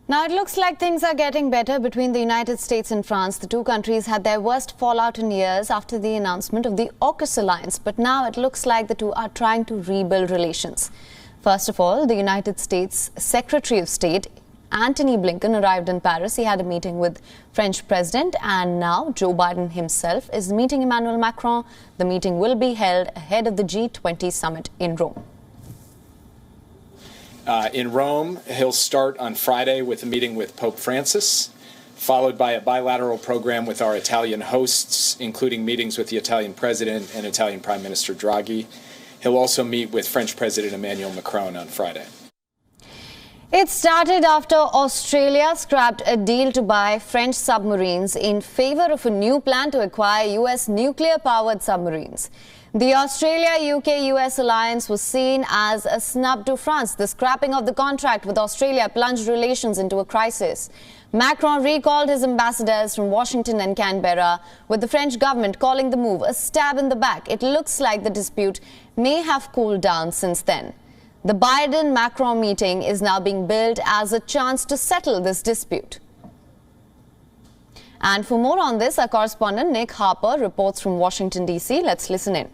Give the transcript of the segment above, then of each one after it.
Now it looks like things are getting better between the United States and France. The two countries had their worst fallout in years after the announcement of the AUKUS alliance. But now it looks like the two are trying to rebuild relations. First of all, the United States Secretary of State Antony Blinken arrived in Paris. He had a meeting with French President, and now Joe Biden himself is meeting Emmanuel Macron. The meeting will be held ahead of the G20 summit in Rome. In Rome, he'll start on Friday with a meeting with Pope Francis, followed by a bilateral program with our Italian hosts, including meetings with the Italian President and Italian Prime Minister Draghi. He'll also meet with French President Emmanuel Macron on Friday. It started after Australia scrapped a deal to buy French submarines in favor of a new plan to acquire US nuclear-powered submarines. The Australia-UK-US alliance was seen as a snub to France. The scrapping of the contract with Australia plunged relations into a crisis. Macron recalled his ambassadors from Washington and Canberra, with the French government calling the move a stab in the back. It looks like the dispute may have cooled down since then. The Biden-Macron meeting is now being billed as a chance to settle this dispute. And for more on this, our correspondent Nick Harper reports from Washington, D.C. Let's listen in.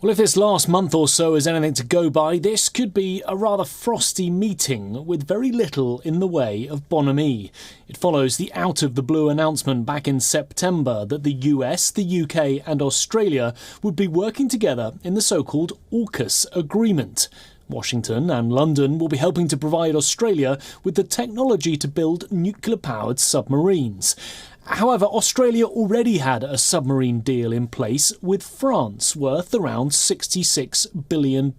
Well, if this last month or so is anything to go by, this could be a rather frosty meeting with very little in the way of bonhomie. It follows the out-of-the-blue announcement back in September that the US, the UK and Australia would be working together in the so-called AUKUS agreement. Washington and London will be helping to provide Australia with the technology to build nuclear-powered submarines. However, Australia already had a submarine deal in place with France worth around $66 billion,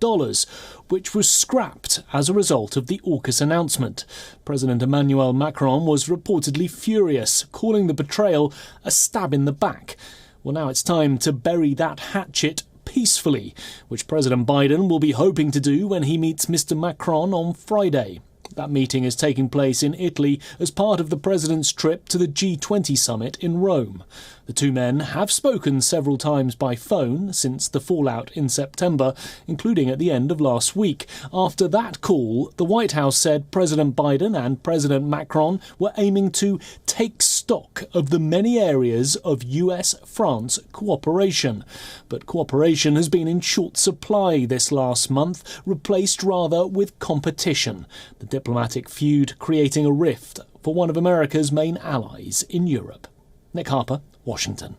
which was scrapped as a result of the AUKUS announcement. President Emmanuel Macron was reportedly furious, calling the betrayal a stab in the back. Well, now it's time to bury that hatchet peacefully, which President Biden will be hoping to do when he meets Mr. Macron on Friday. That meeting is taking place in Italy as part of the president's trip to the G20 summit in Rome. The two men have spoken several times by phone since the fallout in September, including at the end of last week. After that call, the White House said President Biden and President Macron were aiming to take stock of the many areas of US-France cooperation. But cooperation has been in short supply this last month, replaced rather with competition. The diplomatic feud creating a rift for one of America's main allies in Europe. Nick Harper, Washington.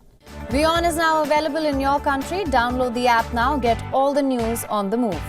WION is now available in your country. Download the app now. Get all the news on the move.